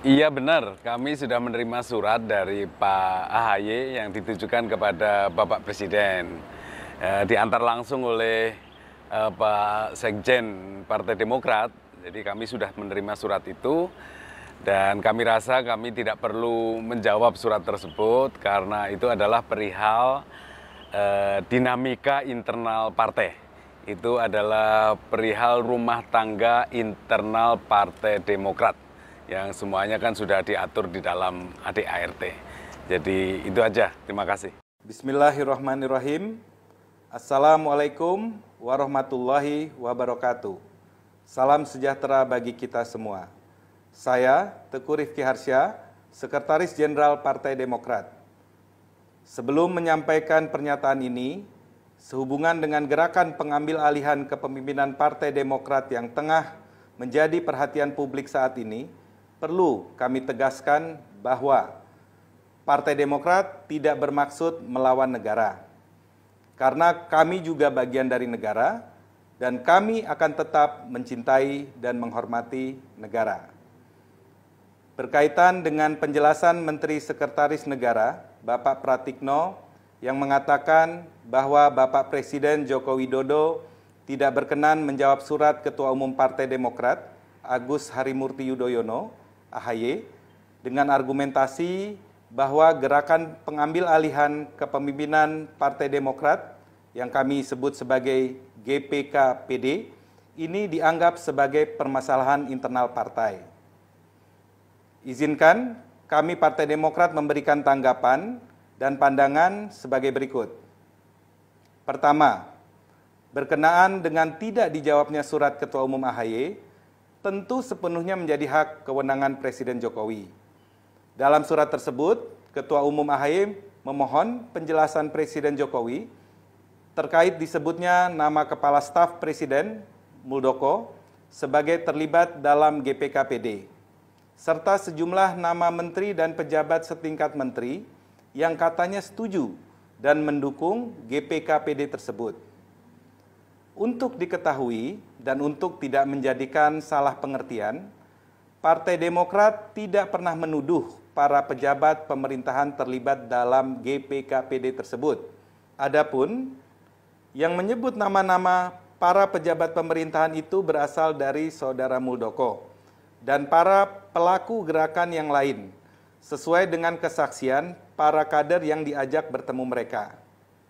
Iya benar, kami sudah menerima surat dari Pak AHY yang ditujukan kepada Bapak Presiden. Diantar langsung oleh Pak Sekjen Partai Demokrat, jadi kami sudah menerima surat itu. Dan kami rasa kami tidak perlu menjawab surat tersebut karena itu adalah perihal dinamika internal partai. Itu adalah perihal rumah tangga internal Partai Demokrat yang semuanya kan sudah diatur di dalam ADART. Jadi itu aja, terima kasih. Bismillahirrahmanirrahim. Assalamualaikum warahmatullahi wabarakatuh. Salam sejahtera bagi kita semua. Saya Teguh Rifki Harsya, Sekretaris Jenderal Partai Demokrat. Sebelum menyampaikan pernyataan ini, sehubungan dengan gerakan pengambil alihan kepemimpinan Partai Demokrat yang tengah menjadi perhatian publik saat ini, perlu kami tegaskan bahwa Partai Demokrat tidak bermaksud melawan negara. Karena kami juga bagian dari negara dan kami akan tetap mencintai dan menghormati negara. Berkaitan dengan penjelasan Menteri Sekretaris Negara, Bapak Pratikno, yang mengatakan bahwa Bapak Presiden Joko Widodo tidak berkenan menjawab surat Ketua Umum Partai Demokrat, Agus Harimurti Yudhoyono, AHY, dengan argumentasi bahwa gerakan pengambil alihan kepemimpinan Partai Demokrat yang kami sebut sebagai GPK-PD ini dianggap sebagai permasalahan internal partai. Izinkan kami Partai Demokrat memberikan tanggapan dan pandangan sebagai berikut. Pertama, berkenaan dengan tidak dijawabnya surat Ketua Umum AHY, tentu sepenuhnya menjadi hak kewenangan Presiden Jokowi. Dalam surat tersebut, Ketua Umum AHY memohon penjelasan Presiden Jokowi terkait disebutnya nama Kepala Staf Presiden Muldoko sebagai terlibat dalam GPK-PD, serta sejumlah nama menteri dan pejabat setingkat menteri yang katanya setuju dan mendukung GPK-PD tersebut. Untuk diketahui dan untuk tidak menjadikan salah pengertian, Partai Demokrat tidak pernah menuduh para pejabat pemerintahan terlibat dalam GPK-PD tersebut. Adapun yang menyebut nama-nama para pejabat pemerintahan itu berasal dari Saudara Muldoko dan para pelaku gerakan yang lain, sesuai dengan kesaksian para kader yang diajak bertemu mereka.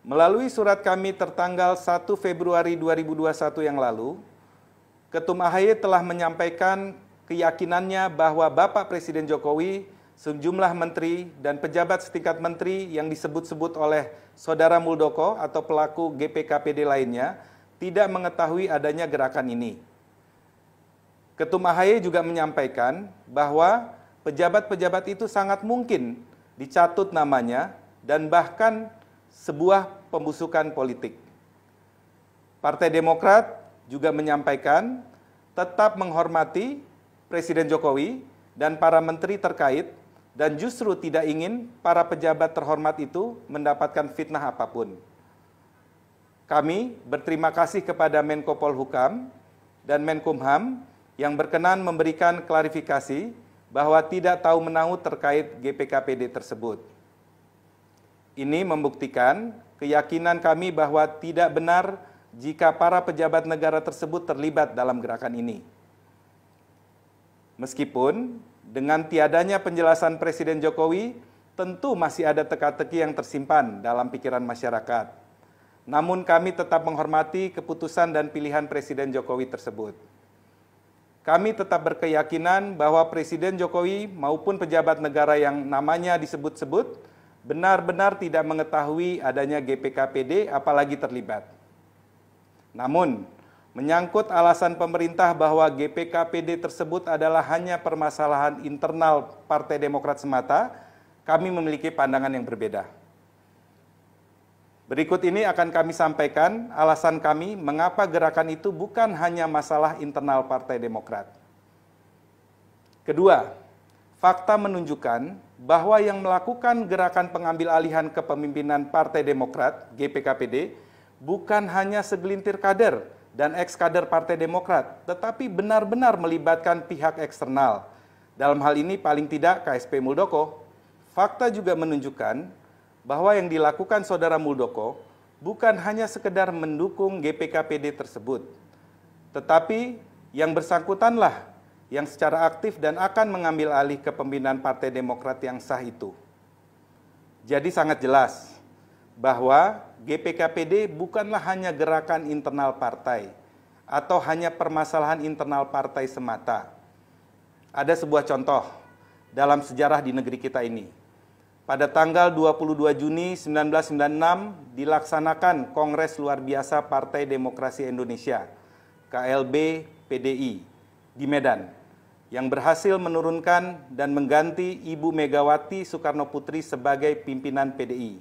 Melalui surat kami tertanggal 1 Februari 2021 yang lalu, Ketum AHY telah menyampaikan keyakinannya bahwa Bapak Presiden Jokowi, sejumlah menteri dan pejabat setingkat menteri yang disebut-sebut oleh Saudara Muldoko atau pelaku GPK-PD lainnya tidak mengetahui adanya gerakan ini. Ketum AHY juga menyampaikan bahwa pejabat-pejabat itu sangat mungkin dicatut namanya dan bahkan sebuah pembusukan politik. Partai Demokrat juga menyampaikan tetap menghormati Presiden Jokowi dan para menteri terkait dan justru tidak ingin para pejabat terhormat itu mendapatkan fitnah apapun. Kami berterima kasih kepada Menko Polhukam dan Menkumham yang berkenan memberikan klarifikasi bahwa tidak tahu menahu terkait GPK-PD tersebut. Ini membuktikan keyakinan kami bahwa tidak benar jika para pejabat negara tersebut terlibat dalam gerakan ini. Meskipun dengan tiadanya penjelasan Presiden Jokowi, tentu masih ada teka-teki yang tersimpan dalam pikiran masyarakat. Namun kami tetap menghormati keputusan dan pilihan Presiden Jokowi tersebut. Kami tetap berkeyakinan bahwa Presiden Jokowi maupun pejabat negara yang namanya disebut-sebut benar-benar tidak mengetahui adanya GPK-PD apalagi terlibat. Namun, menyangkut alasan pemerintah bahwa GPK-PD tersebut adalah hanya permasalahan internal Partai Demokrat semata, kami memiliki pandangan yang berbeda. Berikut ini akan kami sampaikan alasan kami mengapa gerakan itu bukan hanya masalah internal Partai Demokrat. Kedua, fakta menunjukkan bahwa yang melakukan gerakan pengambil alihan kepemimpinan Partai Demokrat, GPK-PD, bukan hanya segelintir kader dan ex-kader Partai Demokrat, tetapi benar-benar melibatkan pihak eksternal Dalam hal ini paling tidak KSP Muldoko, fakta juga menunjukkan bahwa yang dilakukan Saudara Muldoko bukan hanya sekedar mendukung GPKPD tersebut, tetapi yang bersangkutanlah yang secara aktif dan akan mengambil alih kepemimpinan Partai Demokrat yang sah itu. Jadi sangat jelas bahwa GPKPD bukanlah hanya gerakan internal partai atau hanya permasalahan internal partai semata. Ada sebuah contoh dalam sejarah di negeri kita ini. Pada tanggal 22 Juni 1996 dilaksanakan Kongres Luar Biasa Partai Demokrasi Indonesia, KLB PDI, di Medan, yang berhasil menurunkan dan mengganti Ibu Megawati Soekarno Putri sebagai pimpinan PDI.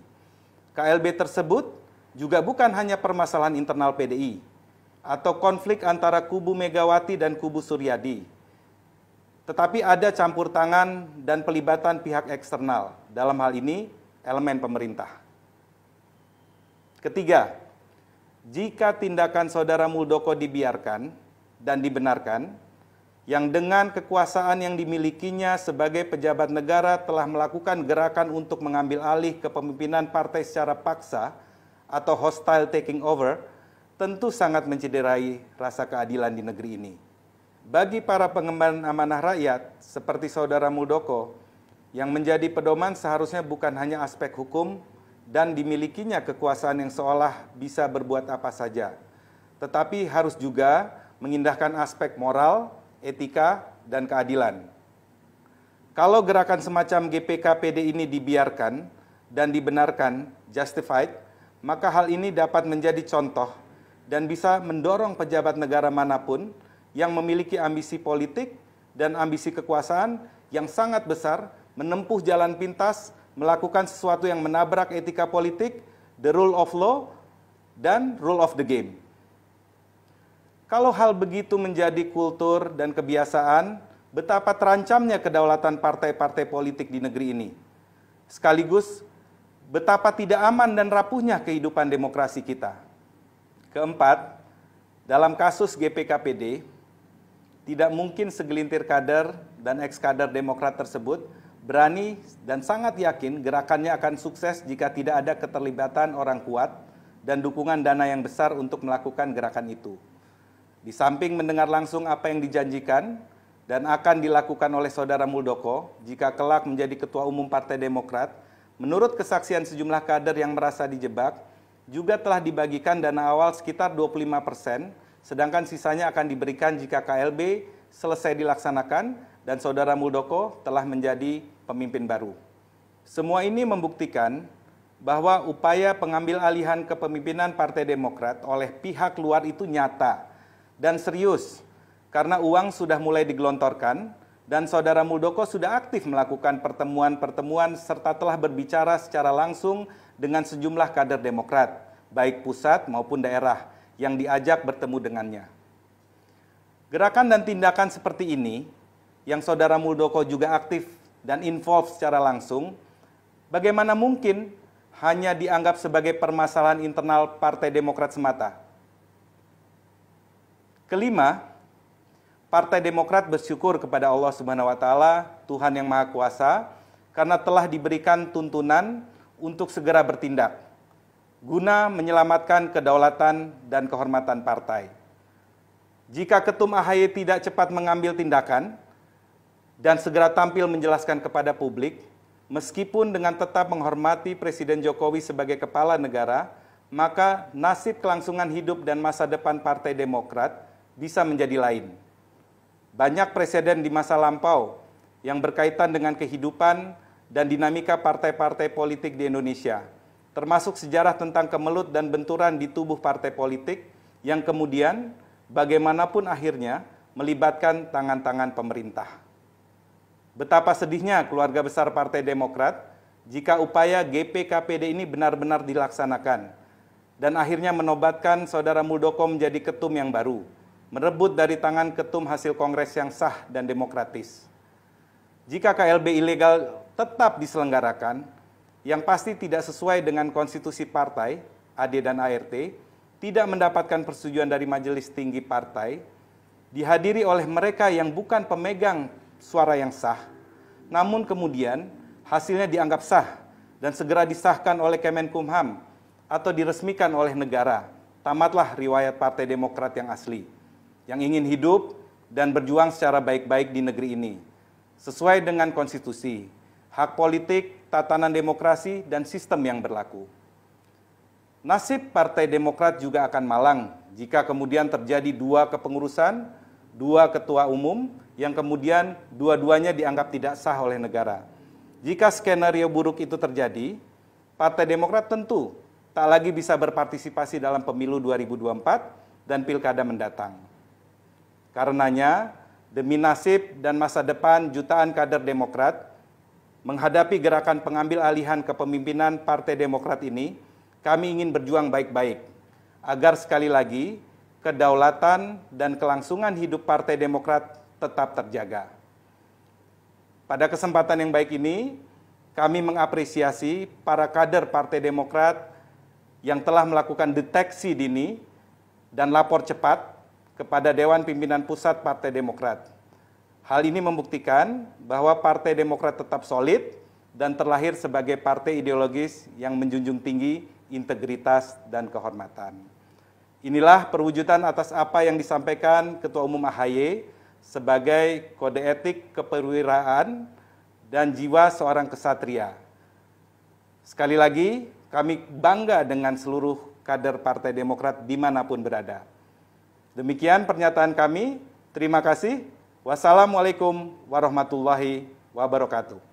KLB tersebut juga bukan hanya permasalahan internal PDI atau konflik antara kubu Megawati dan kubu Suryadi, tetapi ada campur tangan dan pelibatan pihak eksternal, dalam hal ini elemen pemerintah. Ketiga, jika tindakan Saudara Muldoko dibiarkan dan dibenarkan, yang dengan kekuasaan yang dimilikinya sebagai pejabat negara telah melakukan gerakan untuk mengambil alih kepemimpinan partai secara paksa atau hostile taking over, tentu sangat mencederai rasa keadilan di negeri ini. Bagi para pengemban amanah rakyat seperti Saudara Muldoko, yang menjadi pedoman seharusnya bukan hanya aspek hukum dan dimilikinya kekuasaan yang seolah bisa berbuat apa saja, tetapi harus juga mengindahkan aspek moral, etika, dan keadilan. Kalau gerakan semacam GPKPD ini dibiarkan dan dibenarkan, justified, maka hal ini dapat menjadi contoh dan bisa mendorong pejabat negara manapun yang memiliki ambisi politik dan ambisi kekuasaan yang sangat besar menempuh jalan pintas, melakukan sesuatu yang menabrak etika politik, the rule of law, dan rule of the game. Kalau hal begitu menjadi kultur dan kebiasaan, betapa terancamnya kedaulatan partai-partai politik di negeri ini. Sekaligus, betapa tidak aman dan rapuhnya kehidupan demokrasi kita. Keempat, dalam kasus GPKPD, tidak mungkin segelintir kader dan ex-kader Demokrat tersebut berani dan sangat yakin gerakannya akan sukses jika tidak ada keterlibatan orang kuat dan dukungan dana yang besar untuk melakukan gerakan itu. Di samping mendengar langsung apa yang dijanjikan dan akan dilakukan oleh Saudara Muldoko jika kelak menjadi Ketua Umum Partai Demokrat, menurut kesaksian sejumlah kader yang merasa dijebak, juga telah dibagikan dana awal sekitar 25%, sedangkan sisanya akan diberikan jika KLB selesai dilaksanakan dan Saudara Muldoko telah menjadi pemimpin baru. Semua ini membuktikan bahwa upaya pengambil alihan kepemimpinan Partai Demokrat oleh pihak luar itu nyata dan serius, karena uang sudah mulai digelontorkan dan Saudara Muldoko sudah aktif melakukan pertemuan-pertemuan serta telah berbicara secara langsung dengan sejumlah kader Demokrat, baik pusat maupun daerah, yang diajak bertemu dengannya. Gerakan dan tindakan seperti ini, yang Saudara Muldoko juga aktif dan involve secara langsung, bagaimana mungkin hanya dianggap sebagai permasalahan internal Partai Demokrat semata? Kelima, Partai Demokrat bersyukur kepada Allah Subhanahu wa Ta'ala, Tuhan yang Maha Kuasa, karena telah diberikan tuntunan untuk segera bertindak guna menyelamatkan kedaulatan dan kehormatan partai. Jika Ketum AHY tidak cepat mengambil tindakan dan segera tampil menjelaskan kepada publik, meskipun dengan tetap menghormati Presiden Jokowi sebagai kepala negara, maka nasib kelangsungan hidup dan masa depan Partai Demokrat bisa menjadi lain. Banyak presiden di masa lampau yang berkaitan dengan kehidupan dan dinamika partai-partai politik di Indonesia, termasuk sejarah tentang kemelut dan benturan di tubuh partai politik yang kemudian bagaimanapun akhirnya melibatkan tangan-tangan pemerintah. Betapa sedihnya keluarga besar Partai Demokrat jika upaya GPKPD ini benar-benar dilaksanakan dan akhirnya menobatkan Saudara Muldoko menjadi ketum yang baru, merebut dari tangan ketum hasil kongres yang sah dan demokratis. Jika KLB ilegal tetap diselenggarakan, yang pasti tidak sesuai dengan konstitusi partai, AD dan ART, tidak mendapatkan persetujuan dari Majelis Tinggi Partai, dihadiri oleh mereka yang bukan pemegang suara yang sah, namun kemudian hasilnya dianggap sah dan segera disahkan oleh Kemenkumham atau diresmikan oleh negara, tamatlah riwayat Partai Demokrat yang asli, yang ingin hidup dan berjuang secara baik-baik di negeri ini, sesuai dengan konstitusi, hak politik, tatanan demokrasi, dan sistem yang berlaku. Nasib Partai Demokrat juga akan malang jika kemudian terjadi dua kepengurusan, dua ketua umum, yang kemudian dua-duanya dianggap tidak sah oleh negara. Jika skenario buruk itu terjadi, Partai Demokrat tentu tak lagi bisa berpartisipasi dalam pemilu 2024 dan pilkada mendatang. Karenanya, demi nasib dan masa depan jutaan kader Demokrat, menghadapi gerakan pengambil alihan kepemimpinan Partai Demokrat ini, kami ingin berjuang baik-baik, agar sekali lagi kedaulatan dan kelangsungan hidup Partai Demokrat tetap terjaga. Pada kesempatan yang baik ini, kami mengapresiasi para kader Partai Demokrat yang telah melakukan deteksi dini dan lapor cepat kepada Dewan Pimpinan Pusat Partai Demokrat. Hal ini membuktikan bahwa Partai Demokrat tetap solid dan terlahir sebagai partai ideologis yang menjunjung tinggi integritas dan kehormatan. Inilah perwujudan atas apa yang disampaikan Ketua Umum AHY sebagai kode etik keperwiraan dan jiwa seorang kesatria. Sekali lagi, kami bangga dengan seluruh kader Partai Demokrat dimanapun berada. Demikian pernyataan kami. Terima kasih. Wassalamualaikum warahmatullahi wabarakatuh.